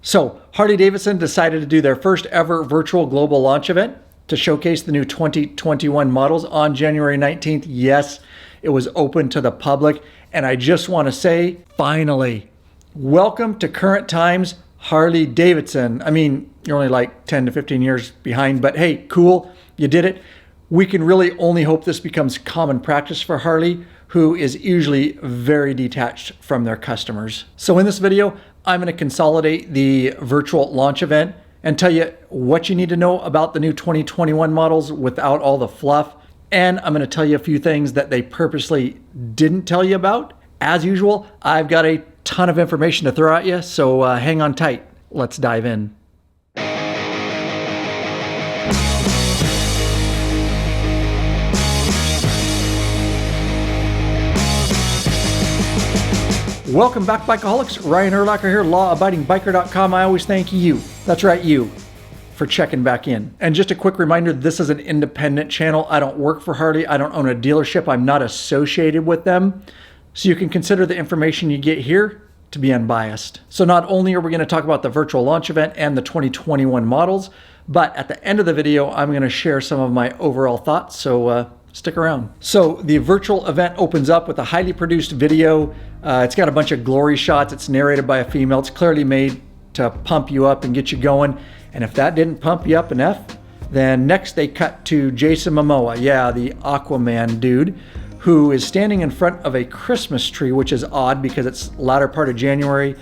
So Harley-Davidson decided to do their first ever virtual global launch event to showcase the new 2021 models on January 19th. Yes, it was open to the public. And I just want to say, finally, welcome to current times, Harley-Davidson. I mean, you're only like 10 to 15 years behind, but hey, cool, you did it. We can really only hope this becomes common practice for Harley, who is usually very detached from their customers. So in this video, I'm going to consolidate the virtual launch event and tell you what you need to know about the new 2021 models without all the fluff. And I'm going to tell you a few things that they purposely didn't tell you about. As usual, I've got a ton of information to throw at you, so hang on tight. Let's dive in. Welcome back, Bikeaholics. Ryan Urlacher here, lawabidingbiker.com. I always thank you, that's right, you, for checking back in. And just a quick reminder, this is an independent channel. I don't work for Harley. I don't own a dealership. I'm not associated with them. So you can consider the information you get here to be unbiased. So not only are we going to talk about the virtual launch event and the 2021 models, but at the end of the video, I'm going to share some of my overall thoughts. So stick around. So the virtual event opens up with a highly produced video. It's got a bunch of glory shots. It's narrated by a female. It's clearly made to pump you up and get you going. And if that didn't pump you up enough, then next they cut to Jason Momoa. Yeah, the Aquaman dude, who is standing in front of a Christmas tree, which is odd because it's latter part of January.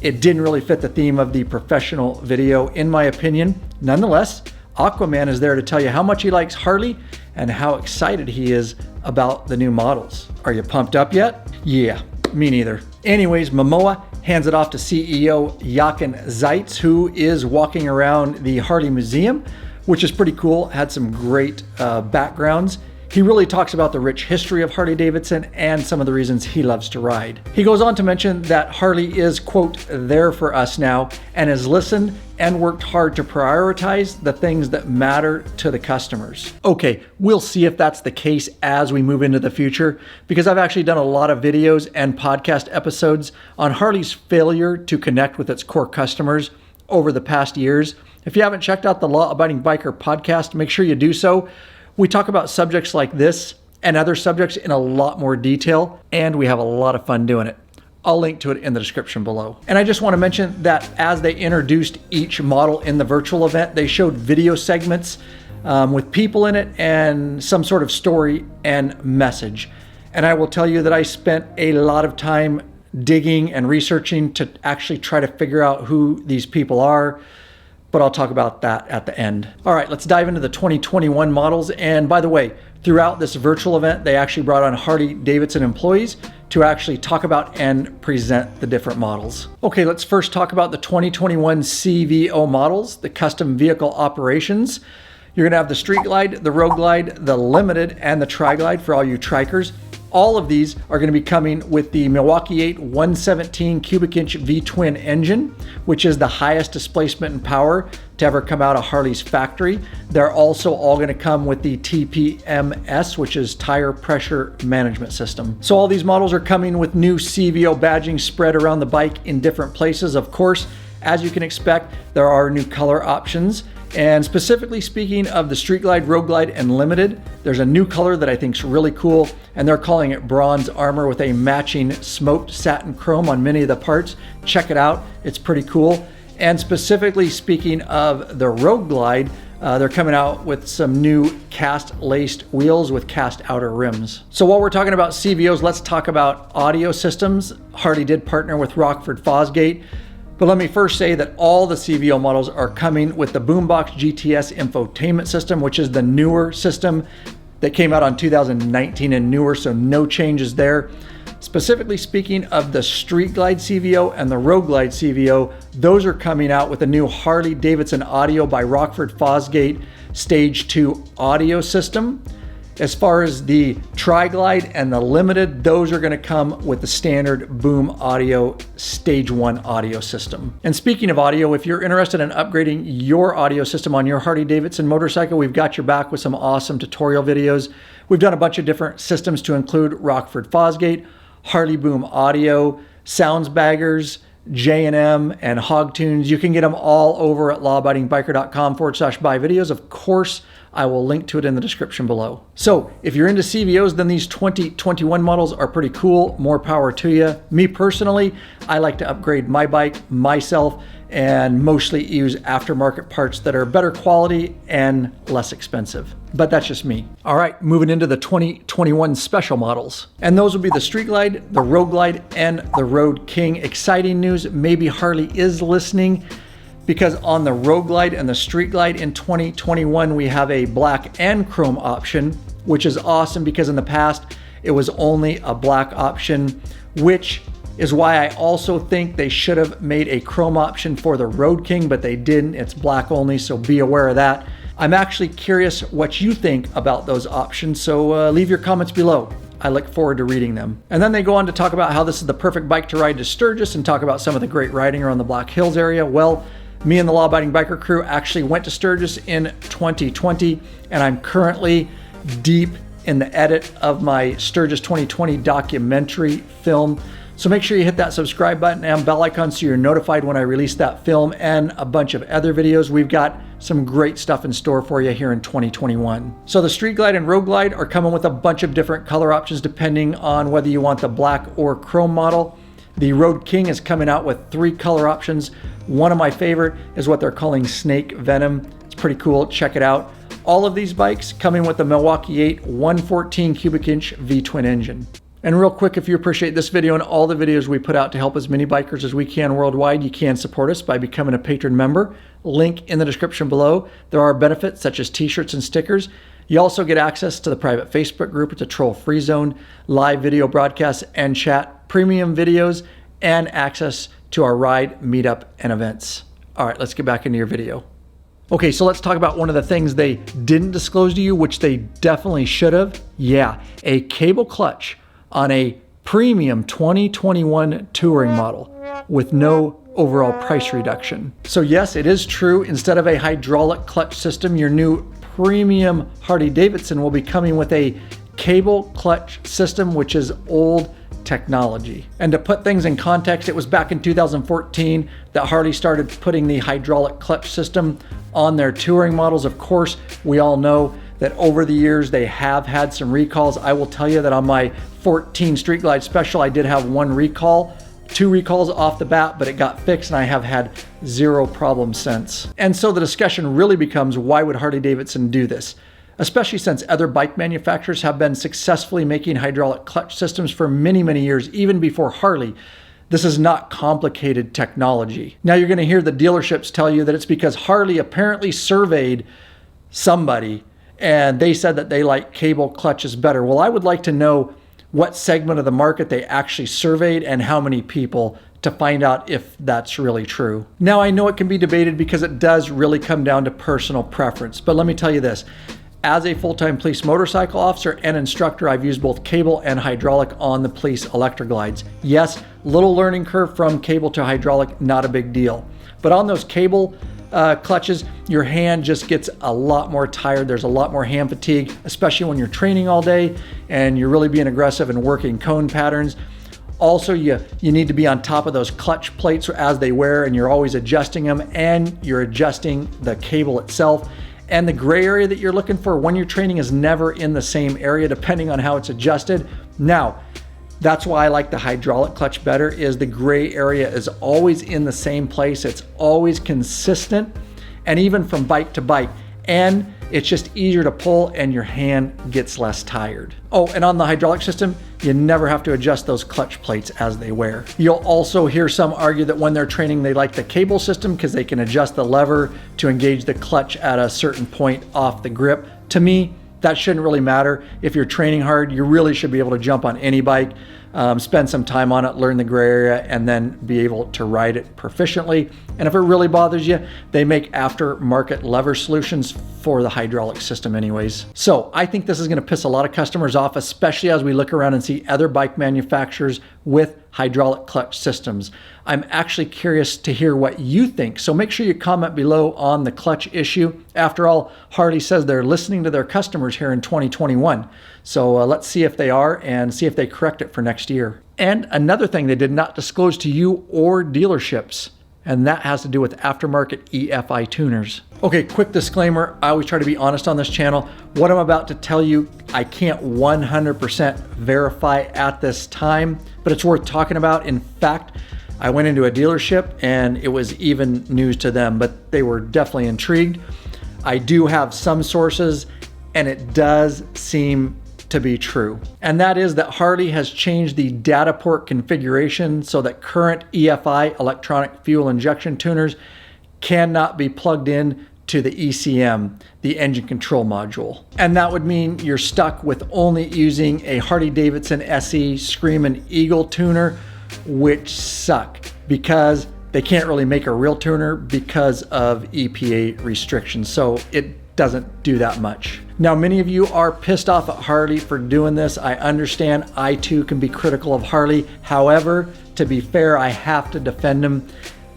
It didn't really fit the theme of the professional video, in my opinion. Nonetheless, Aquaman is there to tell you how much he likes Harley and how excited he is about the new models. Are you pumped up yet? Yeah, me neither. Anyways, Momoa hands it off to CEO Jochen Zeitz, who is walking around the Harley Museum, which is pretty cool. Had some great backgrounds. He really talks about the rich history of Harley-Davidson and some of the reasons he loves to ride. He goes on to mention that Harley is, quote, there for us now and has listened and worked hard to prioritize the things that matter to the customers. Okay, we'll see if that's the case as we move into the future, because I've actually done a lot of videos and podcast episodes on Harley's failure to connect with its core customers over the past years. If you haven't checked out the Law Abiding Biker podcast, make sure you do so. We talk about subjects like this and other subjects in a lot more detail, and we have a lot of fun doing it. I'll link to it in the description below. And I just want to mention that as they introduced each model in the virtual event, they showed video segments with people in it and some sort of story and message. And I will tell you that I spent a lot of time digging and researching to actually try to figure out who these people are, but I'll talk about that at the end. All right, let's dive into the 2021 models. And by the way, throughout this virtual event, they actually brought on Harley-Davidson employees to actually talk about and present the different models. Okay, let's first talk about the 2021 CVO models, the custom vehicle operations. You're gonna have the Street Glide, the Road Glide, the Limited, and the Tri-Glide for all you trikers. All of these are going to be coming with the Milwaukee 8 117 cubic inch V-twin engine, which is the highest displacement and power to ever come out of Harley's factory. They're also all going to come with the TPMS, which is tire pressure management system. So all these models are coming with new CVO badging spread around the bike in different places. Of course, as you can expect, there are new color options. And specifically speaking of the Street Glide, Road Glide, and Limited, there's a new color that I think is really cool, and they're calling it bronze armor with a matching smoked satin chrome on many of the parts. Check it out, it's pretty cool. And specifically speaking of the Road Glide, they're coming out with some new cast laced wheels with cast outer rims. So while we're talking about CVOs, let's talk about audio systems. Harley did partner with Rockford Fosgate. But let me first say that all the CVO models are coming with the Boombox GTS infotainment system, which is the newer system that came out on 2019 and newer, so no changes there. Specifically speaking of the Street Glide CVO and the Road Glide CVO, those are coming out with a new Harley-Davidson audio by Rockford Fosgate Stage 2 audio system. As far as the Tri-Glide and the Limited, those are going to come with the standard Boom Audio Stage 1 audio system. And speaking of audio, if you're interested in upgrading your audio system on your Harley-Davidson motorcycle, we've got your back with some awesome tutorial videos. We've done a bunch of different systems to include Rockford Fosgate, Harley Boom Audio, Sounds Baggers, J&M and Hog Tunes. You can get them all over at lawabidingbiker.com/buy videos. Of course, I will link to it in the description below. So if you're into CVOs, then these 2021 models are pretty cool. More power to you. Me personally, I like to upgrade my bike myself and mostly use aftermarket parts that are better quality and less expensive. But that's just me. All right, moving into the 2021 special models. And those will be the Street Glide, the Road Glide, and the Road King. Exciting news, maybe Harley is listening, because on the Road Glide and the Street Glide in 2021, we have a black and chrome option, which is awesome because in the past, it was only a black option, which is why I also think they should have made a chrome option for the Road King, but they didn't. It's black only, so be aware of that. I'm actually curious what you think about those options, so leave your comments below. I look forward to reading them. And then they go on to talk about how this is the perfect bike to ride to Sturgis and talk about some of the great riding around the Black Hills area. Well, me and the Law Abiding Biker crew actually went to Sturgis in 2020, and I'm currently deep in the edit of my Sturgis 2020 documentary film. So make sure you hit that subscribe button and bell icon so you're notified when I release that film and a bunch of other videos. We've got some great stuff in store for you here in 2021. So the Street Glide and Road Glide are coming with a bunch of different color options depending on whether you want the black or chrome model. The Road King is coming out with 3 color options. One of my favorite is what they're calling Snake Venom. It's pretty cool, check it out. All of these bikes coming with the Milwaukee 8 114 cubic inch V-twin engine. And real quick, if you appreciate this video and all the videos we put out to help as many bikers as we can worldwide, you can support us by becoming a patron member. Link in the description below. There are benefits such as t-shirts and stickers. You also get access to the private Facebook group. It's a troll-free zone, live video broadcasts and chat, premium videos, and access to our ride, meetup, and events. All right, let's get back into your video. Okay, so let's talk about one of the things they didn't disclose to you, which they definitely should have. Yeah, a cable clutch on a premium 2021 touring model with no overall price reduction. So yes, it is true. Instead of a hydraulic clutch system, your new premium Harley-Davidson will be coming with a cable clutch system, which is old technology. And to put things in context, it was back in 2014 that Harley started putting the hydraulic clutch system on their touring models. Of course, we all know that over the years they have had some recalls. I will tell you that on my 14 Street Glide Special, I did have 1 recall, 2 recalls off the bat, but it got fixed and I have had 0 problems since. And so the discussion really becomes, why would Harley-Davidson do this? Especially since other bike manufacturers have been successfully making hydraulic clutch systems for many, many years, even before Harley. This is not complicated technology. Now you're gonna hear the dealerships tell you that it's because Harley apparently surveyed somebody and they said that they like cable clutches better. Well, I would like to know what segment of the market they actually surveyed and how many people to find out if that's really true. Now, I know it can be debated because it does really come down to personal preference, but let me tell you this. As a full-time police motorcycle officer and instructor, I've used both cable and hydraulic on the police Electroglides. Yes, little learning curve from cable to hydraulic, not a big deal. But on those cable clutches, your hand just gets a lot more tired. There's a lot more hand fatigue, especially when you're training all day and you're really being aggressive and working cone patterns. Also, you need to be on top of those clutch plates as they wear, and you're always adjusting them, and you're adjusting the cable itself. And the gray area that you're looking for when you're training is never in the same area, depending on how it's adjusted. Now, that's why I like the hydraulic clutch better, is the gray area is always in the same place. It's always consistent, and even from bike to bike. And it's just easier to pull and your hand gets less tired. Oh, and on the hydraulic system, you never have to adjust those clutch plates as they wear. You'll also hear some argue that when they're training, they like the cable system because they can adjust the lever to engage the clutch at a certain point off the grip. To me, that shouldn't really matter. If you're training hard, you really should be able to jump on any bike, spend some time on it, learn the gray area, and then be able to ride it proficiently. And if it really bothers you, they make aftermarket lever solutions for the hydraulic system anyways. So I think this is gonna piss a lot of customers off, especially as we look around and see other bike manufacturers with hydraulic clutch systems. I'm actually curious to hear what you think. So make sure you comment below on the clutch issue. After all, Harley says they're listening to their customers here in 2021. So let's see if they are and see if they correct it for next year. And another thing they did not disclose to you or dealerships, and that has to do with aftermarket EFI tuners. Okay, quick disclaimer. I always try to be honest on this channel. What I'm about to tell you, I can't 100% verify at this time, but it's worth talking about. In fact, I went into a dealership and it was even news to them, but they were definitely intrigued. I do have some sources and it does seem to be true. And that is that Harley has changed the data port configuration so that current EFI, electronic fuel injection tuners, cannot be plugged in to the ECM, the engine control module. And that would mean you're stuck with only using a Harley-Davidson SE Screamin' Eagle tuner, which suck because they can't really make a real tuner because of EPA restrictions. So it doesn't do that much. Now, many of you are pissed off at Harley for doing this. I understand. I too can be critical of Harley. However, to be fair, I have to defend them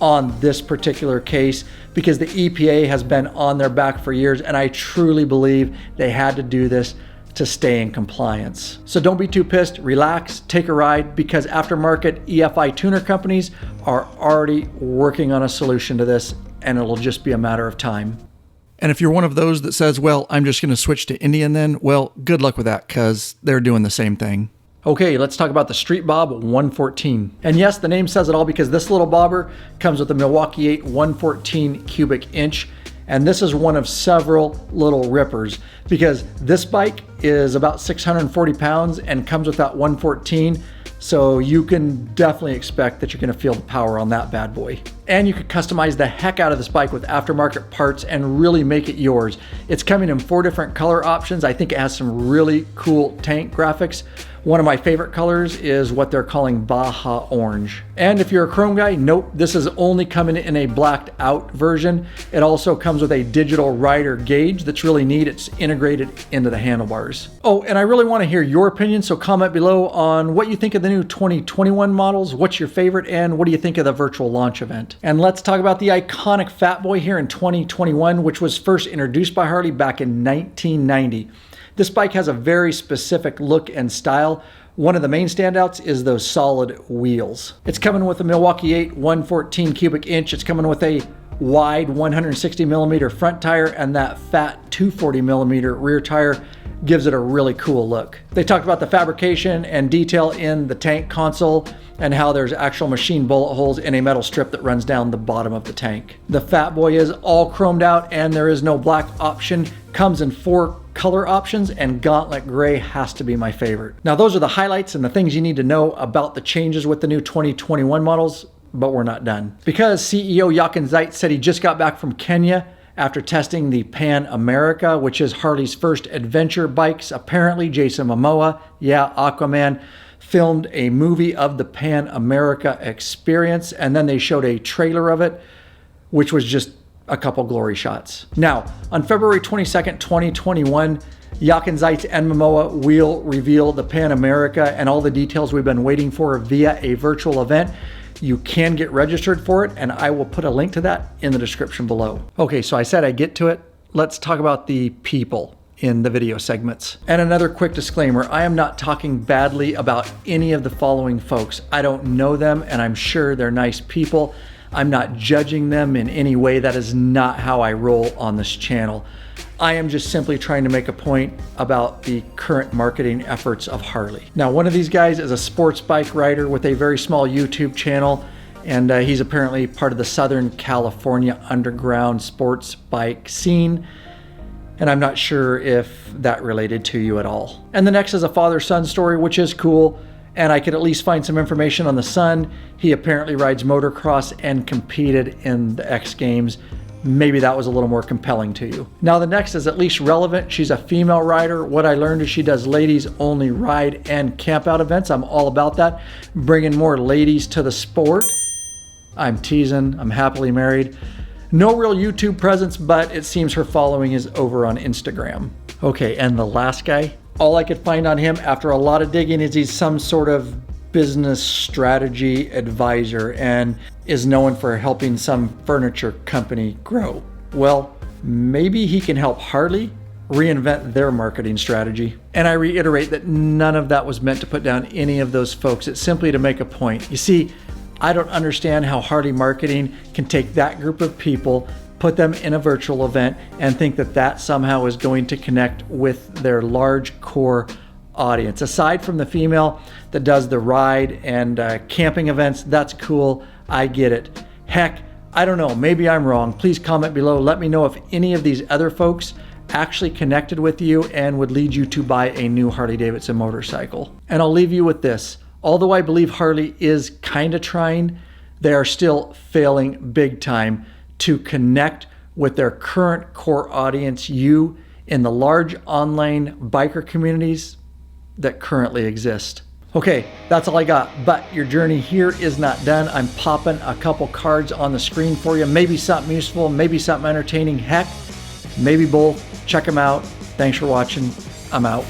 on this particular case because the EPA has been on their back for years, and I truly believe they had to do this to stay in compliance. So don't be too pissed, relax, take a ride, because aftermarket EFI tuner companies are already working on a solution to this, and it'll just be a matter of time. And if you're one of those that says, well, I'm just going to switch to Indian then, well, good luck with that, because they're doing the same thing. Okay, let's talk about the Street Bob 114. And yes, the name says it all because this little bobber comes with a Milwaukee 8 114 cubic inch. And this is one of several little rippers because this bike is about 640 pounds and comes with that 114. So you can definitely expect that you're going to feel the power on that bad boy. And you could customize the heck out of this bike with aftermarket parts and really make it yours. It's coming in 4 different color options. I think it has some really cool tank graphics. One of my favorite colors is what they're calling Baja Orange. And if you're a chrome guy, nope, this is only coming in a blacked out version. It also comes with a digital rider gauge that's really neat. It's integrated into the handlebars. Oh, and I really want to hear your opinion, so comment below on what you think of the new 2021 models, what's your favorite, and what do you think of the virtual launch event? And let's talk about the iconic Fat Boy here in 2021, which was first introduced by Harley back in 1990. This bike has a very specific look and style. One of the main standouts is those solid wheels. It's coming with a Milwaukee 8 114 cubic inch. It's coming with a wide 160 millimeter front tire, and that fat 240 millimeter rear tire gives it a really cool look. They talked about the fabrication and detail in the tank console and how there's actual machine bullet holes in a metal strip that runs down the bottom of the tank. The Fat Boy is all chromed out and there is no black option. Comes in 4 color options, and Gauntlet Gray has to be my favorite. Now those are the highlights and the things you need to know about the changes with the new 2021 models, but we're not done. Because CEO Jochen Zeitz said he just got back from Kenya after testing the Pan America, which is Harley's first adventure bikes. Apparently Jason Momoa, yeah, Aquaman, filmed a movie of the Pan America experience, and then they showed a trailer of it, which was just a couple glory shots. Now, on February 22nd, 2021, Jochen Zeitz and Momoa will reveal the Pan America and all the details we've been waiting for via a virtual event. You can get registered for it, and I will put a link to that in the description below. Okay, so I said I'd get to it. Let's talk about the people in the video segments. And another quick disclaimer, I am not talking badly about any of the following folks. I don't know them, and I'm sure they're nice people. I'm not judging them in any way. That is not how I roll on this channel. I am just simply trying to make a point about the current marketing efforts of Harley. Now, one of these guys is a sports bike rider with a very small YouTube channel, and he's apparently part of the Southern California underground sports bike scene. And I'm not sure if that related to you at all. And the next is a father-son story, which is cool. And I could at least find some information on the son. He apparently rides motocross and competed in the X Games. Maybe that was a little more compelling to you. Now the next is at least relevant. She's a female rider. What I learned is she does ladies only ride and camp out events. I'm all about that. Bringing more ladies to the sport. I'm teasing, I'm happily married. No real YouTube presence, but it seems her following is over on Instagram. Okay, and the last guy, all I could find on him after a lot of digging is he's some sort of business strategy advisor and is known for helping some furniture company grow. Well, maybe he can help Harley reinvent their marketing strategy. And I reiterate that none of that was meant to put down any of those folks. It's simply to make a point. You see, I don't understand how Harley marketing can take that group of people, put them in a virtual event, and think that that somehow is going to connect with their large core audience. Aside from the female that does the ride and camping events, that's cool. I get it. Heck, I don't know. Maybe I'm wrong. Please comment below. Let me know if any of these other folks actually connected with you and would lead you to buy a new Harley-Davidson motorcycle. And I'll leave you with this. Although I believe Harley is kind of trying, they are still failing big time to connect with their current core audience, you, in the large online biker communities that currently exist. Okay, that's all I got, but your journey here is not done. I'm popping a couple cards on the screen for you. Maybe something useful, maybe something entertaining, heck, maybe both. Check them out. Thanks for watching. I'm out.